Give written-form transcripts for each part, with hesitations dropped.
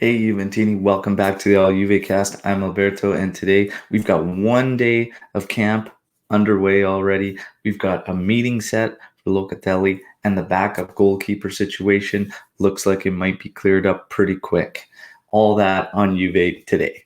Hey, Juventini, welcome back to the All Juve cast. I'm Alberto, and today we've got one day of camp underway already. We've got a meeting set for Locatelli, and the backup goalkeeper situation looks like it might be cleared up pretty quick. All that on Juve today.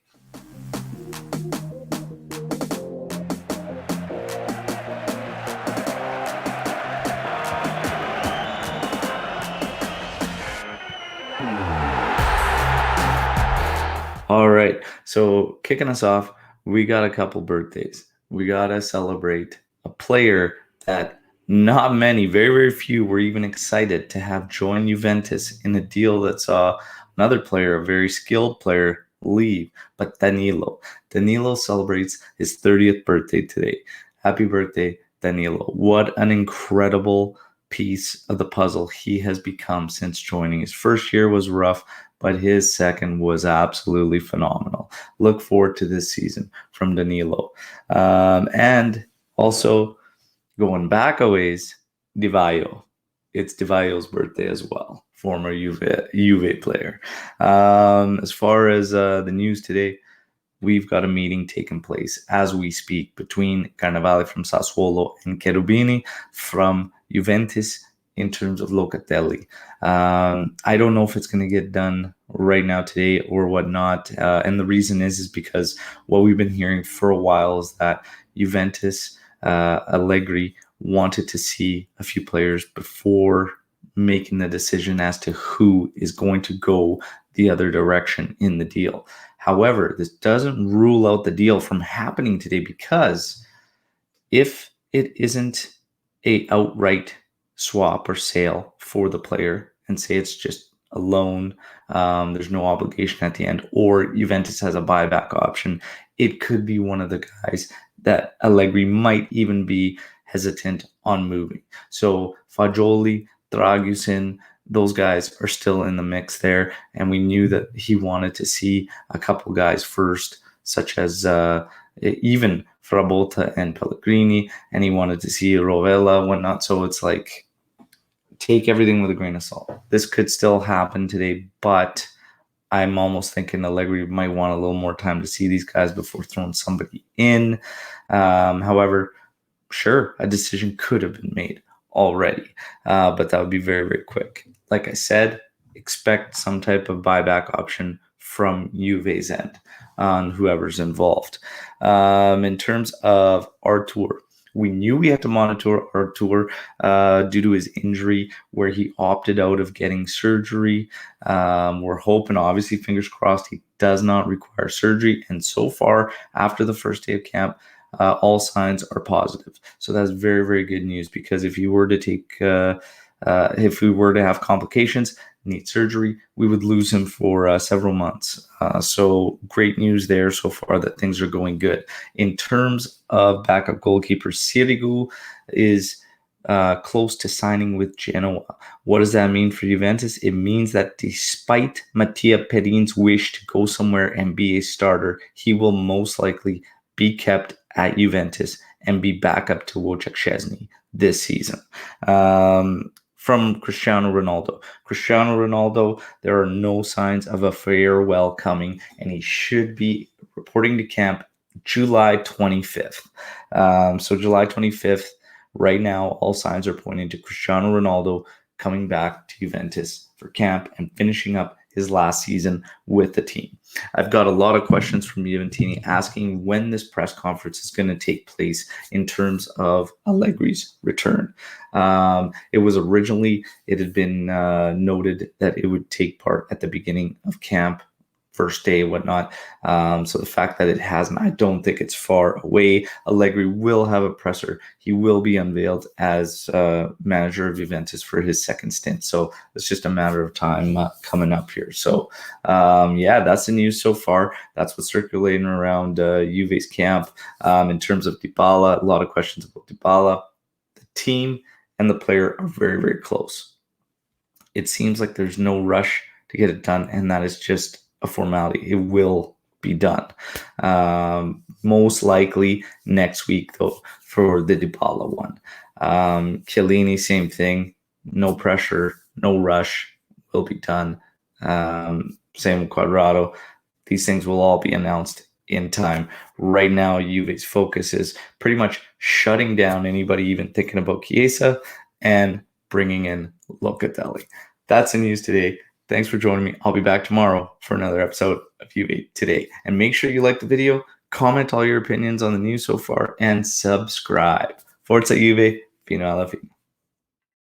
All right, so kicking us off, we got a couple birthdays. We got to celebrate a player that not many, very, very few were even excited to have join Juventus in a deal that saw another player, a very skilled player, leave, but Danilo. Danilo celebrates his 30th birthday today. Happy birthday, Danilo. What an incredible piece of the puzzle he has become since joining. His first year was rough, but his second was absolutely phenomenal. Look forward to this season from Danilo. And also going back a ways, Divayo. It's Divayo's birthday as well, former Juve player. As far as the news today, we've got a meeting taking place as we speak between Carnevale from Sassuolo and Cherubini from Juventus in terms of Locatelli. I don't know if it's going to get done right now today or whatnot. And the reason is because what we've been hearing for a while is that Juventus, Allegri, wanted to see a few players before making the decision as to who is going to go the other direction in the deal. However, this doesn't rule out the deal from happening today because if it isn't a outright swap or sale for the player and say it's just a loan, there's no obligation at the end, or Juventus has a buyback option, it could be one of the guys that Allegri might even be hesitant on moving. So Fagioli, Dragusin, those guys are still in the mix there, and we knew that he wanted to see a couple guys first, such as even Frabotta and Pellegrini, and he wanted to see Rovella, whatnot. So it's like, take everything with a grain of salt. This could still happen today, but I'm almost thinking Allegri might want a little more time to see these guys before throwing somebody in. However, sure, a decision could have been made already, but that would be very, very quick. Like I said, expect some type of buyback option from Juve's end on whoever's involved. In terms of Artur, we knew we had to monitor Artur due to his injury, where he opted out of getting surgery. We're hoping, obviously, fingers crossed, he does not require surgery. And so far, after the first day of camp, all signs are positive. So that's very, very good news, because if you were to if we were to have complications, need surgery, we would lose him for several months. So great news there so far that things are going good. In terms of backup goalkeeper, Sirigu is close to signing with Genoa. What does that mean for Juventus? It means that despite Mattia Perin's wish to go somewhere and be a starter, he will most likely be kept at Juventus and be back up to Wojciech Szczesny this season. From Cristiano Ronaldo. Cristiano Ronaldo, there are no signs of a farewell coming, and he should be reporting to camp July 25th. So July 25th, right now, all signs are pointing to Cristiano Ronaldo coming back to Juventus for camp and finishing up his last season with the team. I've got a lot of questions from Juventini asking when this press conference is going to take place in terms of Allegri's return. It had been noted that it would take part at the beginning of camp, first day, whatnot. So the fact that it hasn't, I don't think it's far away. Allegri will have a presser. He will be unveiled as manager of Juventus for his second stint. So it's just a matter of time coming up here. So that's the news so far. That's what's circulating around Juve's camp. In terms of Dybala, a lot of questions about Dybala. The team and the player are very, very close. It seems like there's no rush to get it done, and that is just a formality. It will be done. Most likely next week, though, for the Dybala one. Chiellini, same thing. No pressure, no rush. Will be done. Same with Quadrado. These things will all be announced in time. Right now, Juve's focus is pretty much shutting down anybody even thinking about Chiesa and bringing in Locatelli. That's the news today. Thanks for joining me. I'll be back tomorrow for another episode of Juve Today. And make sure you like the video, comment all your opinions on the news so far, and subscribe. Forza Juve, fino alla fine.